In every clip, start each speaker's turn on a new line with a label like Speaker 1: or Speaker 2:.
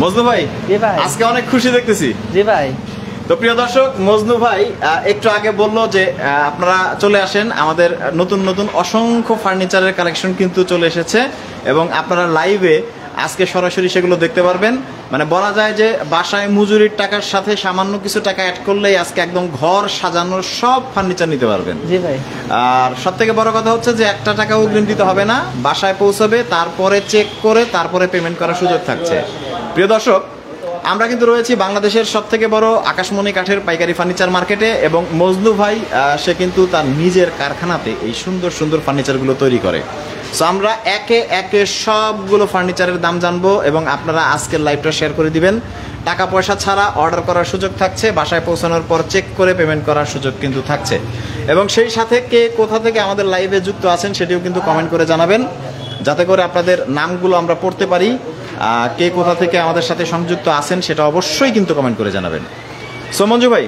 Speaker 1: মজনু ভাই,
Speaker 2: জি ভাই,
Speaker 1: আজকে অনেক খুশি দেখতেছি।
Speaker 2: জি ভাই।
Speaker 1: তো প্রিয় দর্শক, মজনু ভাই একটু আগে বললো যে আপনারা চলে আসেন, আমাদের নতুন নতুন অসংখ্য ফার্নিচারের কালেকশন কিন্তু চলে এসেছে এবং আপনারা লাইভে আজকে সরাসরি সেগুলো দেখতে পারবেন। মানে বলা যায় যে বাসায় মজুরির টাকার সাথে সামান্য কিছু টাকা অ্যাড করলেই আজকে একদম ঘর সাজানোর সব ফার্নিচার নিতে পারবেন।
Speaker 2: জি ভাই।
Speaker 1: আর সব থেকে বড় কথা হচ্ছে যে একটা টাকাও অগ্রিম দিতে হবে না, বাসায় পৌঁছাবে, তারপরে চেক করে তারপরে পেমেন্ট করার সুযোগ থাকছে। প্রিয় দর্শক, আমরা কিন্তু রয়েছি বাংলাদেশের সব থেকে বড় আকাশমণি কাঠের পাইকারি ফার্নিচার মার্কেটে এবং মজনু ভাই সে কিন্তু তার নিজের কারখানাতে এই সুন্দর সুন্দর ফার্নিচারগুলো তৈরি করে। সো আমরা একে একে সবগুলো ফার্নিচারের দাম জানবো এবং আপনারা আজকের লাইভটা শেয়ার করে দিবেন। টাকা পয়সা ছাড়া অর্ডার করার সুযোগ থাকছে, বাসায় পৌঁছানোর পর চেক করে পেমেন্ট করার সুযোগ কিন্তু থাকছে। এবং সেই সাথে কে কোথা থেকে আমাদের লাইভে যুক্ত আছেন সেটিও কিন্তু কমেন্ট করে জানাবেন, যাতে করে আপনাদের নামগুলো আমরা পড়তে পারি। কে কোথা থেকে আমাদের সাথে সংযুক্ত আছেন সেটা অবশ্যই কিন্তু কমেন্ট করে জানাবেন। সো মঞ্জু ভাই,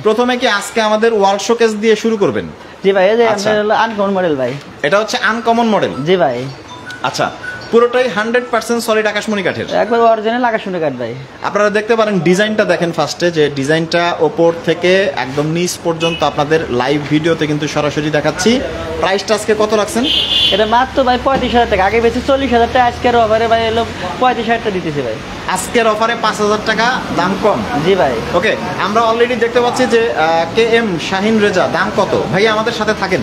Speaker 1: প্রথমে কি আজকে আমাদের ওয়াল শোকেস দিয়ে শুরু করবেন?
Speaker 2: জি ভাই, এই যে আনকমন মডেল ভাই।
Speaker 1: এটা হচ্ছে আনকমন মডেল?
Speaker 2: জি ভাই।
Speaker 1: আচ্ছা, পুরোটাই 100% সলিড আকাশমণি কাঠের,
Speaker 2: একবার অরিজিনাল আকাশমণি কাঠ ভাই।
Speaker 1: আপনারা দেখতে পারেন ডিজাইনটা দেখেন ফার্স্টে, যে ডিজাইনটা ওপর থেকে একদম নিচ পর্যন্ত আপনাদের লাইভ ভিডিওতে কিন্তু সরাসরি দেখাচ্ছি। প্রাইসটা আজকে কত রাখছেন?
Speaker 2: এটা মাত্র ভাই 35,000 টাকা, আগে বেশি 40,000 টাকা, আজকের অফারে ভাই এলো 35,000 টাকা দিতেছি ভাই।
Speaker 1: আজকের অফারে 5,000 টাকা দাম কম?
Speaker 2: জি ভাই।
Speaker 1: ওকে, আমরা অলরেডি দেখতে পাচ্ছি যে কে এম শাহিন রেজা, দাম কত ভাই? আমাদের সাথে থাকেন,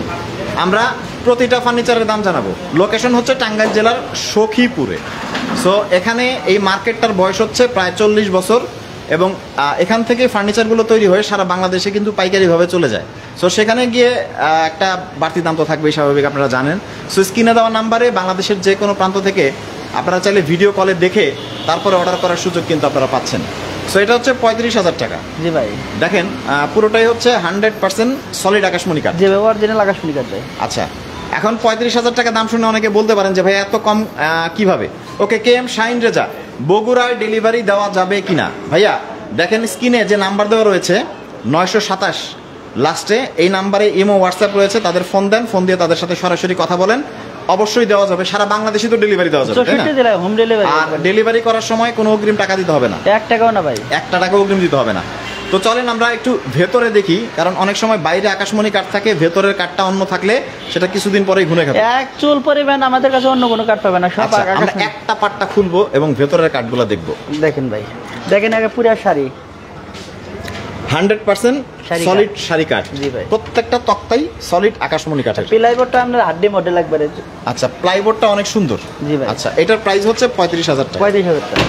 Speaker 1: আমরা প্রতিটা ফার্নিচারের দাম জানাবো। লোকেশন হচ্ছে টাঙ্গাইল জেলার সখীপুরে। সো এখানে এই মার্কেটটার বয়স হচ্ছে প্রায় 40 বছর এবং এখান থেকে ফার্নিচারগুলো তৈরি হয়ে সারা বাংলাদেশে কিন্তু পাইকারিভাবে চলে যায়। সো সেখানে গিয়ে একটা বাড়তি দাম তো থাকবেই, স্বাভাবিক, আপনারা জানেন। সো স্ক্রিনে দেওয়া নাম্বারে বাংলাদেশের যে কোনো প্রান্ত থেকে আপনারা চাইলে ভিডিও কলে দেখে তারপরে অর্ডার করার সুযোগ কিন্তু আপনারা পাচ্ছেন। সো এটা হচ্ছে 35,000 টাকা।
Speaker 2: জি ভাই।
Speaker 1: দেখেন পুরোটাই হচ্ছে 100% সলিড আকাশমণি কাঠ।
Speaker 2: জি ভাই, অরিজিনাল আকাশমণি কাঠ ভাই।
Speaker 1: আচ্ছা, এখন 35,000 টাকা দাম শুনে অনেকে বলতে পারেন যে ভাই এত কম কিভাবে? ওকে, কে এম শাহিন রেজা, বগুড়ায় ডেলিভারি দেওয়া যাবে কিনা? ভাইয়া দেখেন স্ক্রিনে যে নাম্বার দেওয়া রয়েছে 927 লাস্টে, এই নাম্বারে ইমো হোয়াটসঅ্যাপ রয়েছে, তাদের ফোন দেন, ফোন দিয়ে তাদের সাথে সরাসরি কথা বলেন, অবশ্যই দেওয়া যাবে। সারা বাংলাদেশে তো ডেলিভারি দেওয়া যাবে, তাই না?
Speaker 2: Home delivery.
Speaker 1: আর ডেলিভারি করার সময় কোনো অগ্রিম টাকা দিতে হবে না,
Speaker 2: 1 টাকাও না ভাই,
Speaker 1: 1 টাকা অগ্রিম দিতে হবে না। তো চলেন আমরা একটু ভেতরে দেখি, কারণ অনেক সময় বাইরে আকাশমণি কাঠ থাকে, ভেতরের কাঠটা অন্য থাকলে সেটা কিছুদিন পরেই ঘুরে খাবে।
Speaker 2: এক চুল পরিমাণ আমাদের কাছে অন্য কোনো কাঠ পাবে না, সব
Speaker 1: আমরা একটা পাটটা খুলবো এবং ভেতরের কাঠগুলো দেখবো।
Speaker 2: দেখেন ভাই, দেখেন আগে পুরো শাড়ি
Speaker 1: 100% সলিড শাড়ি কাঠ।
Speaker 2: জি ভাই।
Speaker 1: প্রত্যেকটা তক্তাই সলিড আকাশমণি কাঠের।
Speaker 2: প্লাইবোর্ডটা আমরা হাড্ডি মডেল একবারে।
Speaker 1: আচ্ছা, প্লাইবোর্ডটা অনেক সুন্দর।
Speaker 2: জি ভাই।
Speaker 1: আচ্ছা, এটার প্রাইস হচ্ছে 35,000 টাকা।
Speaker 2: 35,000 টাকা।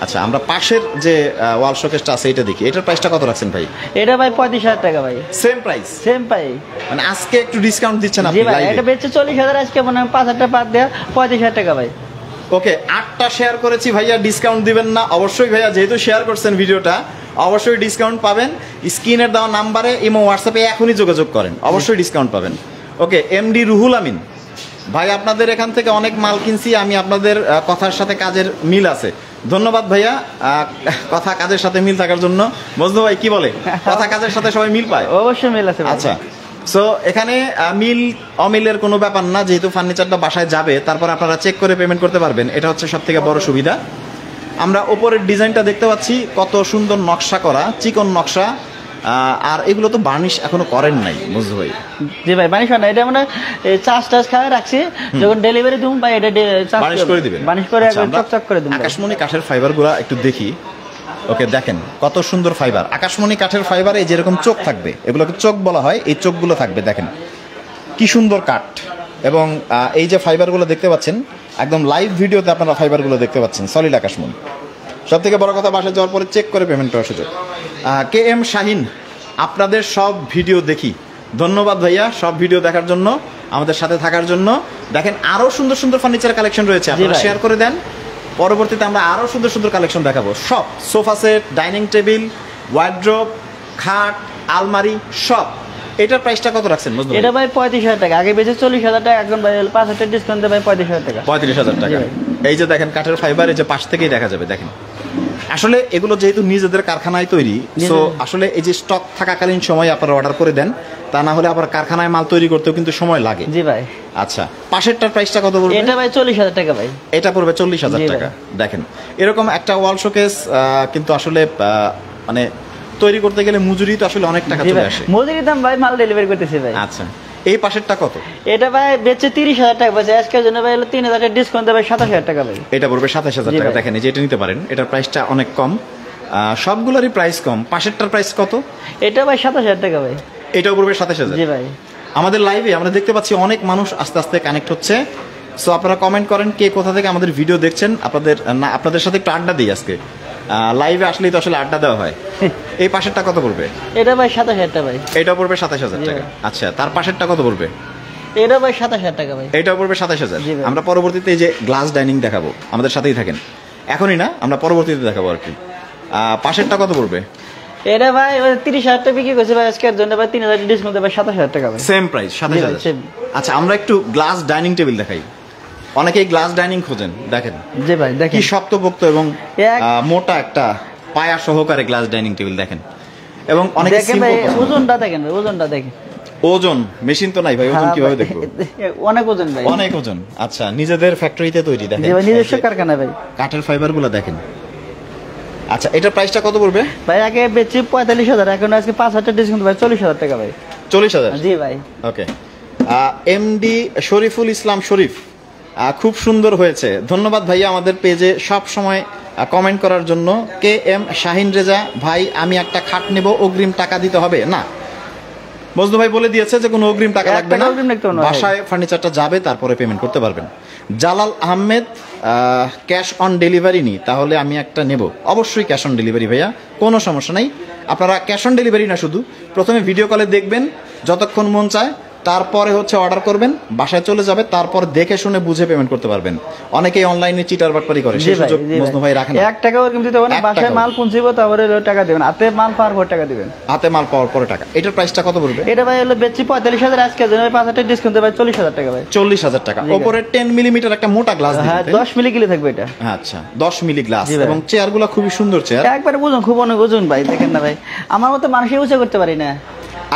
Speaker 1: আচ্ছা, আমরা পাশের যে ওয়াল শোকেসটা আছে এটা দেখি, এটার প্রাইসটা কত রাখছেন ভাই?
Speaker 2: এটা ভাই 35,000 টাকা ভাই।
Speaker 1: Same price?
Speaker 2: Same price.
Speaker 1: মানে আজকে একটু ডিসকাউন্ট দিচ্ছেন আপনি?
Speaker 2: জি ভাই, এটা বেচে 40,000, আজকে মনে হয় 5,000 টাকা বাদ দেয়া 35,000 টাকা ভাই।
Speaker 1: ওকে, 8টা শেয়ার করেছি ভাইয়া, ডিসকাউন্ট দিবেন না? অবশ্যই ভাইয়া, যেহেতু শেয়ার করছেন ভিডিওটা, অবশ্যই ডিসকাউন্ট পাবেন। স্ক্রিনের দেওয়া নাম্বারে ইমো হোয়াটসঅ্যাপে এখনই যোগাযোগ করেন, অবশ্যই ডিসকাউন্ট পাবেন। ওকে, এমডি রুহুল আমিন ভাই, আপনাদের এখান থেকে অনেক মাল কিনছি আমি, আপনাদের কথার সাথে কাজের মিল আছে। ধন্যবাদ ভাইয়া, কথা কাজের সাথে মিল থাকার জন্য। মজনু ভাই কি বলে, কথা কাজের সাথে সবাই মিল পায়?
Speaker 2: অবশ্যই মিল আছে।
Speaker 1: আচ্ছা, সো এখানে মিল অমিলের কোনো ব্যাপার না, যেহেতু ফার্নিচারটা বাসায় যাবে তারপর আপনারা চেক করে পেমেন্ট করতে পারবেন, এটা হচ্ছে সব থেকে বড় সুবিধা। আমরা ওপরের ডিজাইনটা দেখতে পাচ্ছি, কত সুন্দর নকশা করা, চিকন নকশা। আর এগুলো তো বার্নিশ এখনো করেন নাই মজনু ভাই?
Speaker 2: জি ভাই, বার্নিশ হয় না, এটা মানে চার্জ খাওয়া রাখছি, যখন ডেলিভারি দিবেন ভাই এটা
Speaker 1: বার্নিশ করে দিবেন।
Speaker 2: বার্নিশ করে চকচক করে দিবেন।
Speaker 1: আকাশমণি কাঠের ফাইবারগুলো একটু দেখি। ওকে, দেখেন কত সুন্দর ফাইবার, আকাশমণি কাঠের ফাইবারে যেরকম চোখ থাকবে, এগুলোকে চোখ বলা হয়, এই চোখগুলো থাকবে। দেখেন কি সুন্দর কাঠ, এবং এই যে ফাইবারগুলো দেখতে পাচ্ছেন একদম লাইভ ভিডিওতে আপনারা ফাইবারগুলো দেখতে পাচ্ছেন, সলিড আকাশমণি। সব থেকে বড় কথা, বাসায় যাওয়ার পরে চেক করে পেমেন্ট করার সুযোগ। কে এম শাহিন, আপনাদের সব ভিডিও দেখি, ধন্যবাদ ভাইয়া সব ভিডিও দেখার জন্য, আমাদের সাথে থাকার জন্য। দেখেন আরো সুন্দর সুন্দর ফার্নিচার কালেকশন রয়েছে, আপনারা শেয়ার করে দেন, পরবর্তীতে আমরা আরো সুন্দর সুন্দর কালেকশন দেখাবো। সব sofa set, dining table, wardrobe, খাট, আলমারি সব। এটার প্রাইসটা কত রাখছেন?
Speaker 2: এটা ভাই 35,000 টাকা, আগে বেচে 40,000 টাকা, এখন ভাই 5,000 টাকা ডিসকাউন্ট দেয় ভাই 35,000 টাকা।
Speaker 1: 35,000 টাকা। এই যে দেখেন কাঠের ফাইবার, এই যে পাশ থেকেই দেখা যাবে, দেখেন আসলে এগুলো যেহেতু নিজেদের কারখানায় তৈরি, সো আসলে এই যে স্টক থাকাকালীন সময় আপনারা অর্ডার করে দেন, তা না হলে আবার কারখানায় মাল তৈরি করতেও কিন্তু সময় লাগে।
Speaker 2: জি ভাই।
Speaker 1: আচ্ছা, পাশেরটার প্রাইসটা কত পড়বে?
Speaker 2: এটা ভাই 40,000 টাকা ভাই।
Speaker 1: এটা পড়বে 40,000 টাকা। দেখেন এরকম একটা ওয়াল শোকেস কিন্তু আসলে মানে তৈরি করতে গেলে মজুরি তো আসলে অনেক টাকা চলে আসে।
Speaker 2: মজুরির দাম ভাই, মাল ডেলিভারি করতেছি ভাই।
Speaker 1: আচ্ছা, এই পাশেরটা কত?
Speaker 2: এটা ভাই বেচে 30,000 টাকা বেচে, আজকের জন্য ভাই হলো 3,000 টাকা ডিসকাউন্ট দেবে, 27,000 টাকা ভাই।
Speaker 1: এটা পড়বে 27,000 টাকা। দেখেন এই যে এটা নিতে পারেন, এটার প্রাইসটা অনেক কম, সবগুলোরই প্রাইস কম। পাশেরটার প্রাইস কত?
Speaker 2: এটা ভাই 27,000 টাকা ভাই।
Speaker 1: এটাও পড়বে 27,000।
Speaker 2: জি ভাই।
Speaker 1: আমাদের লাইভে আমরা দেখতে পাচ্ছি অনেক মানুষ আস্তে আস্তে কানেক্ট হচ্ছে, সো আপনারা কমেন্ট করেন কে কোথা থেকে আমাদের ভিডিও দেখছেন। আপনাদের সাথে একটু আড্ডা দিই আজকে, লাইভে আসলেই তো আসলে আড্ডা দেওয়া হয়। এই পাশেরটা কত পড়বে?
Speaker 2: এটা ভাই 27,000 টাকা ভাই।
Speaker 1: এটাও পড়বে 27,000 টাকা। আচ্ছা, তার পাশেরটা কত পড়বে?
Speaker 2: এটা ভাই 27,000 টাকা ভাই।
Speaker 1: এটাও পড়বে 27,000। আমরা পরবর্তীতে এই যে গ্লাস ডাইনিং দেখাবো, আমাদের সাথেই থাকেন। এখনই না, আমরা পরবর্তীতে দেখাবো আর কি। পাশেরটা কত পড়বে?
Speaker 2: এটা ভাই 30,000 টাকা বিক্রি করছে ভাই, আজকের জন্য ভাই 3,000 ডিসকাউন্ট দেবে, 27,000 টাকা ভাই।
Speaker 1: Same price 27,000। আচ্ছা, আমরা একটু গ্লাস ডাইনিং টেবিল দেখাই। অনেকেই গ্লাস ডাইনিং খোঁজেন, দেখেন।
Speaker 2: জি ভাই, দেখেন
Speaker 1: কি শক্তপোক্ত এবং মোটা একটা পায়া সহকারে গ্লাস ডাইনিং টেবিল দেখেন। এবং অনেকে
Speaker 2: ভাই ওজনটা দেখেন ভাই, ওজনটা দেখেন।
Speaker 1: ওজন মেশিন তো নাই ভাই, ওজন কিভাবে দেখবো?
Speaker 2: অনেক ওজন ভাই,
Speaker 1: অনেক ওজন। আচ্ছা, নিজেদের ফ্যাক্টরিতে তৈরি, দেখেন।
Speaker 2: জি ভাই, নিজস্ব কারখানা ভাই।
Speaker 1: কাঠের ফাইবার গুলো দেখেন। আচ্ছা, এটার প্রাইসটা কত পড়বে?
Speaker 2: ভাই আগে বেচি 45,000, এখন আজকে 5,000 ডিসকাউন্ট ভাই 40,000 টাকা ভাই।
Speaker 1: 40,000?
Speaker 2: জি ভাই।
Speaker 1: ওকে। এমডি শরীফুল ইসলাম শরীফ, খুব সুন্দর হয়েছে, ধন্যবাদ ভাইয়া আমাদের পেজে সব সময় কমেন্ট করার জন্য। কে এম শাহিন রেজা ভাই, আমি একটা খাট নেব, অগ্রিম টাকা দিতে হবে না? মজনু ভাই বলে দিয়েছে যে কোনো অগ্রিম টাকা লাগবে না, বাসায় ফার্নিচারটা যাবে তারপরে পেমেন্ট করতে পারবেন। Jalal Ahmed, cash on delivery নি, তাহলে আমি একটা নেব। অবশ্যই ক্যাশ অন ডেলিভারি ভাইয়া, কোনো সমস্যা নাই। আপনারা ক্যাশ অন ডেলিভারি না, শুধু প্রথমে ভিডিও কলে দেখবেন, যতক্ষণ মন চায়, তারপরে হচ্ছে অর্ডার করবেন, বাসায় চলে যাবে, তারপর দেখে শুনে বুঝে পেমেন্ট করতে পারবেন। অনেকেই অনলাইনে চিটার বাটপারি করে, সেই সুযোগ মজনু ভাই রাখেন।
Speaker 2: 1 টাকা ওরকম দিতে হবে না, বাসায় মাল পৌঁছাবো তারপরে টাকা দিবেন, হাতে মাল পাওয়ার পর টাকা দিবেন।
Speaker 1: হাতে মাল পাওয়ার পরে টাকা। এটার প্রাইসটা কত পড়বে?
Speaker 2: এটা ভাই হলো বেচি 45,000, আজকে জন্য 5,000 টাকা ডিসকাউন্ট দেবে, 40,000 টাকা ভাই।
Speaker 1: 40,000 টাকা। উপরে 10 মিলিমিটার একটা মোটা গ্লাস দিবেন।
Speaker 2: হ্যাঁ, 10 মিলি গিলে থাকবে এটা।
Speaker 1: আচ্ছা, 10 মিলি গ্লাস। এবং চেয়ারগুলো খুবই সুন্দর চেয়ার,
Speaker 2: একবারে ওজন, খুব অনেক ওজন ভাই, দেখেন না ভাই, আমার মতো মানুষই উঁচা করতে পারি না।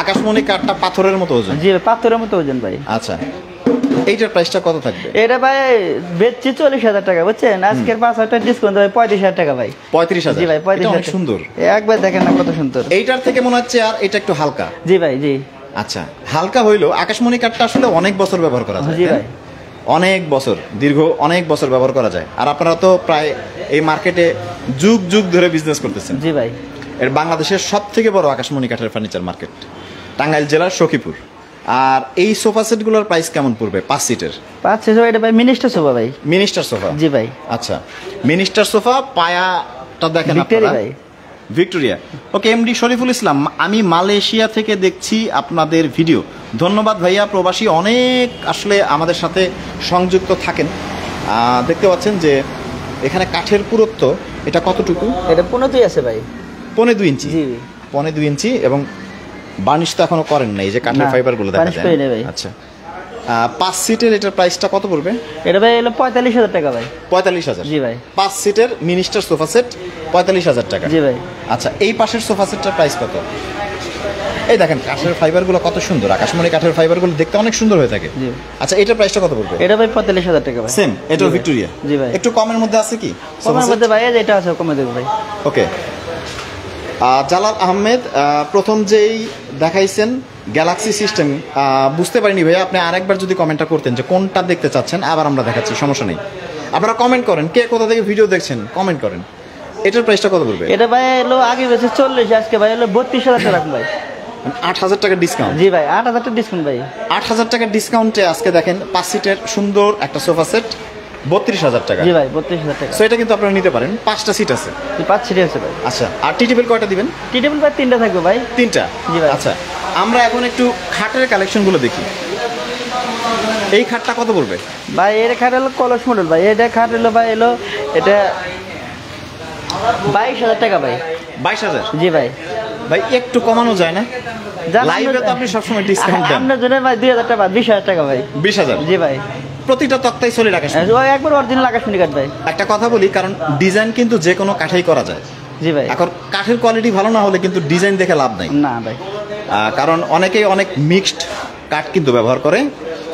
Speaker 1: আকাশমণি কাঠটা পাথরের মতো ওজন।
Speaker 2: জি ভাই, পাথরের মতো ওজন ভাই।
Speaker 1: আচ্ছা, এইটার প্রাইসটা কত থাকবে?
Speaker 2: এটা ভাই বেচছি 40,000 টাকা, বুঝছেন, আজকের 5,000 টাকা ডিসকাউন্ট দেবে 35,000 টাকা ভাই।
Speaker 1: 35,000?
Speaker 2: জি ভাই, 35,000।
Speaker 1: সুন্দর,
Speaker 2: একবার দেখেন না কত সুন্দর।
Speaker 1: এইটার থেকে মনে হচ্ছে আর এটা একটু হালকা।
Speaker 2: জি ভাই, জি।
Speaker 1: আচ্ছা, হালকা হইলো, আকাশমণি কাঠটা আসলে অনেক বছর ব্যবহার করা যায়।
Speaker 2: জি ভাই,
Speaker 1: অনেক বছর, দীর্ঘ অনেক বছর ব্যবহার করা যায়। আর আপনারা তো প্রায় এই মার্কেটে যুগ যুগ ধরে বিজনেস করতেছেন।
Speaker 2: জি ভাই।
Speaker 1: এর বাংলাদেশের সব থেকে বড় আকাশমণি কাঠের ফার্নিচার মার্কেট, টাঙ্গাইল জেলার সখীপুর। আর এই সোফা সেটগুলোর প্রাইস কেমন পড়বে? 5 সিটের
Speaker 2: 5 সিট এটা ভাই মিনিস্টার সোফা ভাই।
Speaker 1: Minister sofa?
Speaker 2: জি ভাই।
Speaker 1: আচ্ছা, মিনিস্টার সোফা, পায়াটা দেখেন
Speaker 2: ভিক্টোরিয়া
Speaker 1: আপনারা,
Speaker 2: ভাই,
Speaker 1: Victoria. Okay, MD Shariful Islam, আমি মালয়েশিয়া থেকে দেখছি আপনাদের ভিডিও। ধন্যবাদ ভাইয়া, প্রবাসী অনেক আসলে আমাদের সাথে সংযুক্ত থাকেন। দেখতে পাচ্ছেন যে এখানে কাঠের পুরুত্ব এটা কতটুকু?
Speaker 2: এটা 15 আছে ভাই,
Speaker 1: 2.5 ইঞ্চি।
Speaker 2: জি,
Speaker 1: 2.5 ইঞ্চি। এবং বার্নিশ তো এখনো করেন নাই, যে কাঠের ফাইবার গুলো দেখা যায়। আচ্ছা, 5 সিটের এটার প্রাইসটা কত পড়বে?
Speaker 2: এটা ভাই হলো 45,000 টাকা ভাই।
Speaker 1: 45,000?
Speaker 2: জি ভাই।
Speaker 1: 5 সিটের মিনিস্টার সোফা সেট 45,000 টাকা।
Speaker 2: জি ভাই।
Speaker 1: আচ্ছা, এই পাশের সোফা সেটটার প্রাইস কত? এই দেখেন কাঠের ফাইবারগুলো কত সুন্দর, আকাশমণি কাঠের ফাইবারগুলো দেখতে অনেক সুন্দর হয়ে থাকে।
Speaker 2: জি।
Speaker 1: আচ্ছা, এটার প্রাইসটা কত পড়বে?
Speaker 2: এটা ভাই 45,000 টাকা ভাই।
Speaker 1: সেম, এটাও ভিক্টোরিয়া?
Speaker 2: জি ভাই।
Speaker 1: একটু কমের মধ্যে আছে কি?
Speaker 2: কমের মধ্যে ভাই এটা আছে, কমে দেব ভাই।
Speaker 1: ওকে। জালাল আহমেদ, প্রথম যেই দেখাইছেন গ্যালাক্সি সিস্টেম, বুঝতে পারিনি ভাইয়া, আপনি আরেকবার যদি কমেন্টটা করতেন যে কোনটা দেখতে চাচ্ছেন, আবার আমরা দেখাচ্ছি, সমস্যা নেই। আপনারা কমেন্ট করেন, কে কোথা থেকে ভিডিও দেখছেন কমেন্ট করেন। এটার প্রাইসটা কত পড়বে?
Speaker 2: এটা ভাই হলো আগে বেশি 40, আজকে ভাই হলো 32,000 টাকা রাখুন ভাই।
Speaker 1: 8,000 টাকা ডিসকাউন্ট?
Speaker 2: জি ভাই, 8,000 টাকা ডিসকাউন্ট ভাই।
Speaker 1: 8,000 টাকার ডিসকাউন্টে আজকে দেখেন 5 সিটের সুন্দর একটা সোফা সেট 32,000 টাকা।
Speaker 2: জি ভাই, 32,000 টাকা।
Speaker 1: সো এটা কিন্তু আপনারা নিতে পারেন, 5টা সিট আছে।
Speaker 2: 5 সিট আছে ভাই।
Speaker 1: আচ্ছা, আর টি টেবিল কয়টা দিবেন?
Speaker 2: টি টেবিল ভাই 3টা থাকবে ভাই।
Speaker 1: 3টা?
Speaker 2: জি ভাই।
Speaker 1: আচ্ছা, আমরা এখন একটু খাটের কালেকশনগুলো দেখি। এই খাটটা কত পড়বে
Speaker 2: ভাই? এর খাট হলো কলস মডেল ভাই। এটা খাট হলো ভাই হলো এটা 22,000 টাকা ভাই।
Speaker 1: 22,000?
Speaker 2: জি ভাই।
Speaker 1: ভাই একটু কমানো যায় না? লাইভে তো আপনি সবসময় ডিসকাউন্ট দেন।
Speaker 2: আপনার জন্য ভাই 2,000 টাকা, 20,000 টাকা ভাই।
Speaker 1: 20,000?
Speaker 2: জি ভাই।
Speaker 1: প্রতিটা তক্তাই সলিড আকাশ
Speaker 2: ওই একবার অরিজিনাল আকাশমণি কাঠ ভাই।
Speaker 1: একটা কথা বলি, কারণ ডিজাইন কিন্তু যে কোনো কাঠেই করা যায়।
Speaker 2: জি ভাই।
Speaker 1: এখন কাঠের কোয়ালিটি ভালো না হলে কিন্তু ডিজাইন দেখে লাভ নাই।
Speaker 2: না ভাই,
Speaker 1: কারণ অনেকেই অনেক মিক্সড কাঠ কিন্তু ব্যবহার করে।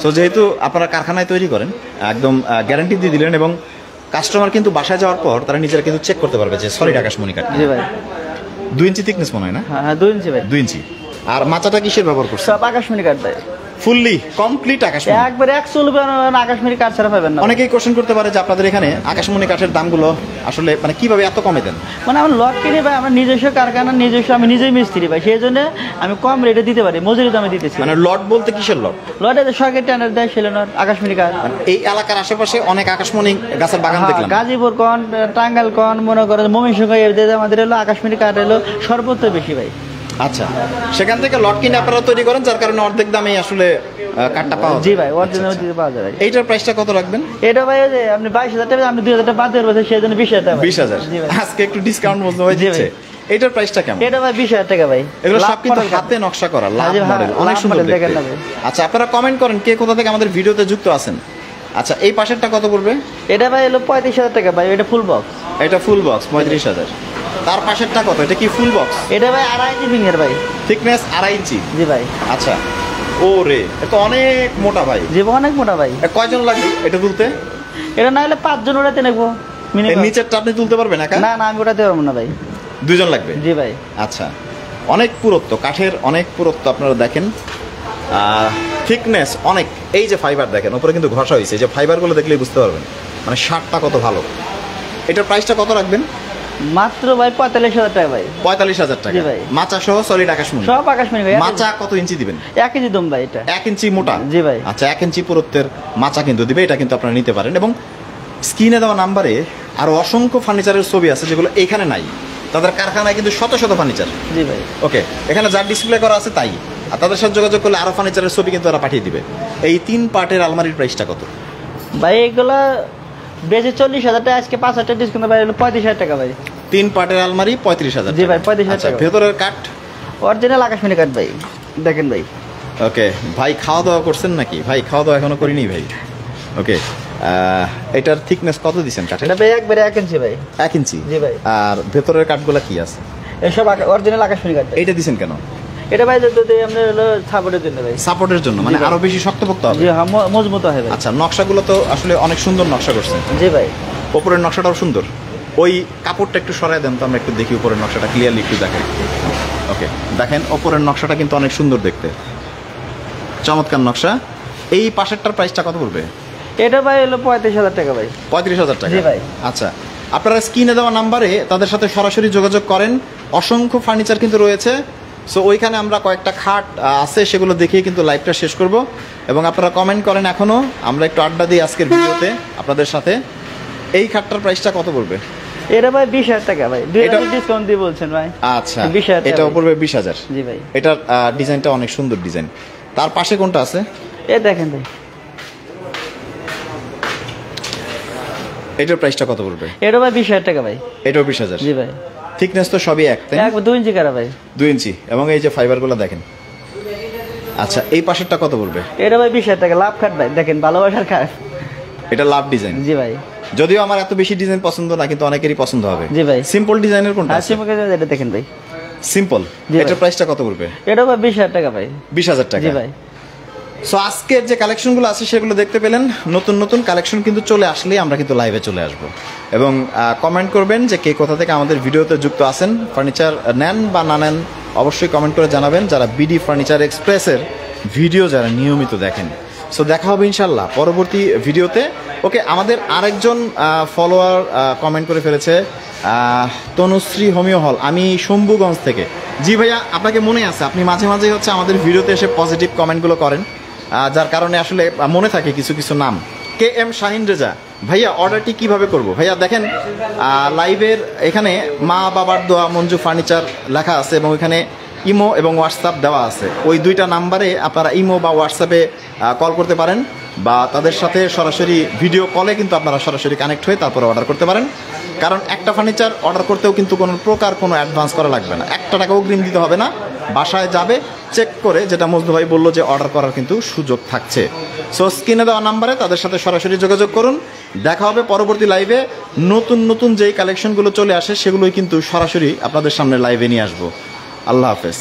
Speaker 1: সো যেহেতু আপনারা কারখানায় তৈরি করেন, একদম গ্যারান্টি দিয়ে দিলেন, এবং কাস্টমার কিন্তু বাসায় যাওয়ার পর তারা নিজেরা কিন্তু চেক করতে পারবে যে সলিড আকাশমণি কাঠ।
Speaker 2: জি ভাই।
Speaker 1: 2 ইঞ্চি থিকনেস মনে হয় না?
Speaker 2: হ্যাঁ 2 ইঞ্চি ভাই।
Speaker 1: 2 ইঞ্চি। আর মাচাটা কিসের ব্যবহার করছে?
Speaker 2: সব আকাশমণি কাঠ ভাই,
Speaker 1: ফুললি কমপ্লিট আকাশমণি।
Speaker 2: একবার 100 আকাশমণি কাঠ ছাড়া পাবেন না।
Speaker 1: অনেকেই কোশ্চেন করতে পারে যে আপনাদের এখানে আকাশমণি কাঠের দামগুলো আসলে মানে কিভাবে এত কমে দেন?
Speaker 2: মানে আমার লট কিনে ভাই, আমার নিজস্ব কারখানা, নিজস্ব, আমি নিজেই মিস্ত্রি ভাই, সেই জন্য আমি কম রেটে দিতে পারি, মজুরি দামে দিতেছি।
Speaker 1: মানে লট বলতে কিসের লট?
Speaker 2: লটে সরকারি টেন্ডার দেয় সেলেনর আকাশমণি কাঠ।
Speaker 1: এই এলাকার আশেপাশে অনেক আকাশমণি গাছের বাগান দেখলাম।
Speaker 2: গাজীপুর কন, টাঙ্গাইল কন, মনে করেন ময়মনসিংহ, আমাদের হলো আকাশমণি কাঠ হলো সর্বোচ্চ বেশি ভাই।
Speaker 1: আচ্ছা, সেখান থেকে লট কিনে আপনারা তৈরি করেন, যার কারণে অর্ধেক দামে আসলে কাঠটা পাওয়া যায়।
Speaker 2: জি ভাই, অরিজিনাল দিতে পাওয়া যায়।
Speaker 1: এইটার প্রাইসটা কত রাখবেন?
Speaker 2: এটা ভাই যে আপনি 22,000 টাকা, আপনি 2,000 টাকা বাদ দিয়ে সেই জন্য 20,000 টাকা।
Speaker 1: 20,000।
Speaker 2: জি ভাই।
Speaker 1: আজকে একটু ডিসকাউন্ট মজা হয়ে যাচ্ছে। এটার প্রাইসটা কেমন?
Speaker 2: এটা ভাই 20,000 টাকা ভাই।
Speaker 1: এগুলো সব কিন্তু হাতে নকশা করা, লাভ মডেল, অনেক সুন্দর দেখতে। আচ্ছা, আপনারা কমেন্ট করেন কে কোথা থেকে আমাদের ভিডিওতে যুক্ত আছেন। আচ্ছা, এই পাশেরটা কত পড়বে?
Speaker 2: এটা ভাই হলো 35,000 টাকা ভাই, এটা ফুল বক্স।
Speaker 1: এটা ফুল বক্স 35,000। তার পাশেরটা কত? এটা কি ফুল বক্স?
Speaker 2: এটা ভাই 2.5 ইঞ্চি ফিঙ্গার ভাই,
Speaker 1: থিকনেস 2.5 ইঞ্চি।
Speaker 2: জি ভাই।
Speaker 1: আচ্ছা, ওরে এটা অনেক মোটা ভাই।
Speaker 2: জি অনেক মোটা ভাই।
Speaker 1: কয়জন লাগবে এটা তুলতে?
Speaker 2: এটা না হলে 5 জন ওটাতে নেবো
Speaker 1: এর নিচেরটা আপনি তুলতে পারবেন একা?
Speaker 2: না না, আমি ওটাতে পারবো না ভাই,
Speaker 1: 2 জন লাগবে।
Speaker 2: জি ভাই।
Speaker 1: আচ্ছা, অনেক পুরুত্ব, কাঠের অনেক পুরুত্ব আপনারা দেখেন, থিকনেস অনেক। এই যে ফাইবার দেখেন, উপরে কিন্তু ঘষা হয়েছে, এই যে ফাইবারগুলো দেখলেই বুঝতে পারবেন মানে শার্টটা কত ভালো। এটার প্রাইসটা কত রাখবেন?
Speaker 2: মাত্র ভাই 45,000 টাকা ভাই।
Speaker 1: 45,000 টাকা।
Speaker 2: জি ভাই।
Speaker 1: মাচা সহ সলিড আকাশমণি
Speaker 2: সব আকাশমণি ভাই।
Speaker 1: মাচা কত ইঞ্চি দিবেন?
Speaker 2: 1 ইঞ্চি দম ভাই, এটা
Speaker 1: 1 ইঞ্চি মোটা।
Speaker 2: জি ভাই।
Speaker 1: আচ্ছা, 1 ইঞ্চি পুরুত্বের মাচা কিন্তু দিবে, এটা কিন্তু আপনারা নিতে পারেন। এবং স্ক্রিনে দেওয়া নাম্বারে আরো অসংখ্য ফার্নিচারের ছবি আছে যেগুলো এখানে নাই, তাদের কারখানায় কিন্তু শত শত ফার্নিচার।
Speaker 2: জি ভাই।
Speaker 1: ওকে, এখানে যার ডিসপ্লে করা আছে তাই, আর তাদের সাথে যোগাযোগ করলে আরো ফার্নিচারের ছবি কিন্তু তারা পাঠিয়ে দিবে। এই 3 পার্টের আলমারির প্রাইসটা কত
Speaker 2: ভাই? এগুলা বেশি 40,000 টাকা, আজকে 5,000 টাকা ডিসকাউন্ট ভাই, 35,000 টাকা ভাই।
Speaker 1: 3 পার্টের আলমারি 35,000।
Speaker 2: জি ভাই, 35,000 টাকা।
Speaker 1: ভেতরের কাঠ
Speaker 2: অরিজিনাল আকাশমণি কাঠ ভাই, দেখেন ভাই।
Speaker 1: ওকে ভাই, খাওয়া দাওয়া করছেন নাকি? ভাই খাওয়া দাওয়া এখনো করিনি ভাই। ওকে, এটার থিকনেস কত দিবেন কাঠের?
Speaker 2: এটা ভাই একবারে 1 ইঞ্চি ভাই।
Speaker 1: 1 ইঞ্চি।
Speaker 2: জি ভাই।
Speaker 1: আর ভেতরের কাঠগুলো কি আছে?
Speaker 2: এসব অরিজিনাল আকাশমণি কাঠ।
Speaker 1: এইটা দিবেন কেন?
Speaker 2: এটা ভাই যদি আমরা হলো সাপোর্টের জন্য ভাই।
Speaker 1: সাপোর্টের জন্য, মানে আরো বেশি শক্তপোক্ত হবে।
Speaker 2: জি হ্যাঁ, মজবুত হয় ভাই।
Speaker 1: আচ্ছা, নকশাগুলো তো আসলে অনেক সুন্দর নকশা করছেন।
Speaker 2: জি ভাই।
Speaker 1: উপরের নকশাটাও সুন্দর। ওই কাপড়টা একটু সরায় দেন তো, আমরা একটু দেখি উপরের নকশাটা ক্লিয়ারলি একটু দেখেন। ওকে, দেখেন উপরের নকশাটা কিন্তু অনেক সুন্দর দেখতে, চমৎকার নকশা। এই পাশেরটার প্রাইসটা কত পড়বে?
Speaker 2: এটা ভাই হলো 35,000 টাকা ভাই।
Speaker 1: 35,000 টাকা।
Speaker 2: জি ভাই।
Speaker 1: আচ্ছা, আপনারা স্ক্রিনে দেওয়া নাম্বারে তাদের সাথে সরাসরি যোগাযোগ করেন। অসংখ্য ফার্নিচার কিন্তু রয়েছে। সো ওইখানে আমরা কয়েকটা খাট আছে, সেগুলো দেখিয়ে কিন্তু লাইভটা শেষ করব। এবং আপনারা কমেন্ট করেন এখনো, আমরা একটু আড্ডা দিই আজকের ভিডিওতে আপনাদের সাথে। এই খাটটার প্রাইসটা কত পড়বে?
Speaker 2: এটা ভাই 20,000 টাকা ভাই, 2,000 ডিসকাউন্ট দিয়ে বলছেন ভাই।
Speaker 1: আচ্ছা,
Speaker 2: 20,000
Speaker 1: এটা পড়বে 20,000।
Speaker 2: জি ভাই।
Speaker 1: এটার ডিজাইনটা অনেক সুন্দর ডিজাইন। তার পাশে কোনটা আছে?
Speaker 2: এ দেখেন ভাই,
Speaker 1: এটার প্রাইসটা কত পড়বে?
Speaker 2: এটা ভাই 20,000 টাকা ভাই।
Speaker 1: এটাও 20,000।
Speaker 2: জি ভাই।
Speaker 1: থিকনেস তো সবই এক, তাই না?
Speaker 2: 2 ইঞ্চি কারা ভাই।
Speaker 1: 2 ইঞ্চি। এবং এই যে ফাইবারগুলো দেখেন। আচ্ছা, এই পাশেরটা কত পড়বে?
Speaker 2: এটা ভাই 20,000 টাকা, লাভ খাট ভাই, দেখেন ভালোবাসার খাট।
Speaker 1: এটা লাভ ডিজাইন।
Speaker 2: জি ভাই।
Speaker 1: যদিও আমার এত বেশি ডিজাইন পছন্দ না, কিন্তু অনেকেরই পছন্দ হবে।
Speaker 2: জি ভাই।
Speaker 1: সিম্পল ডিজাইনের কোনটা?
Speaker 2: এটা দেখেন ভাই,
Speaker 1: সিম্পল।
Speaker 2: জি ভাই।
Speaker 1: এটার প্রাইসটা কত পড়বে?
Speaker 2: এটা ভাই 20,000 টাকা ভাই।
Speaker 1: 20,000 টাকা।
Speaker 2: জি ভাই।
Speaker 1: সো আজকের যে কালেকশনগুলো আছে সেগুলো দেখতে পেলেন। নতুন নতুন কালেকশন কিন্তু চলে আসলেই আমরা কিন্তু লাইভে চলে আসব। এবং কমেন্ট করবেন যে কে কোথা থেকে আমাদের ভিডিওতে যুক্ত আছেন, ফার্নিচার নেন বা না নেন অবশ্যই কমেন্ট করে জানাবেন, যারা বিডি ফার্নিচার এক্সপ্রেসের ভিডিও যারা নিয়মিত দেখেন। সো দেখা হবে ইনশাল্লাহ পরবর্তী ভিডিওতে। ওকে, আমাদের আরেকজন ফলোয়ার কমেন্ট করে ফেলেছে, তনুশ্রী হোমিও হল, আমি শম্ভুগঞ্জ থেকে। জি ভাইয়া, আপনাকে মনে আছে, আপনি মাঝে মাঝে হচ্ছে আমাদের ভিডিওতে এসে পজিটিভ কমেন্টগুলো করেন, যার কারণে আসলে মনে থাকে কিছু কিছু নাম। কে এম শাহিন রেজা ভাইয়া, অর্ডারটি কিভাবে করব? ভাইয়া দেখেন, লাইভের এখানে মা বাবার দোয়া মঞ্জু ফার্নিচার লেখা আছে এবং এখানে ইমো এবং হোয়াটসঅ্যাপ দেওয়া আছে। ওই 2টা নাম্বারে আপনারা ইমো বা হোয়াটসঅ্যাপে কল করতে পারেন, বা তাদের সাথে সরাসরি ভিডিও কলে কিন্তু আপনারা সরাসরি কানেক্ট হয়ে তারপরে অর্ডার করতে পারেন। কারণ একটা ফার্নিচার অর্ডার করতেও কিন্তু কোনো প্রকার কোনো অ্যাডভান্স করা লাগবে না, 1 টাকা অগ্রিম দিতে হবে না। বাসায় যাবে, চেক করে, যেটা মজদু ভাই বললো যে অর্ডার করার কিন্তু সুযোগ থাকছে। সো স্ক্রিনে দেওয়া নাম্বারে তাদের সাথে সরাসরি যোগাযোগ করুন। দেখা হবে পরবর্তী লাইভে। নতুন নতুন যেই কালেকশনগুলো চলে আসে সেগুলোই কিন্তু সরাসরি আপনাদের সামনে লাইভে নিয়ে আসবো। আল্লাহ হাফেজ।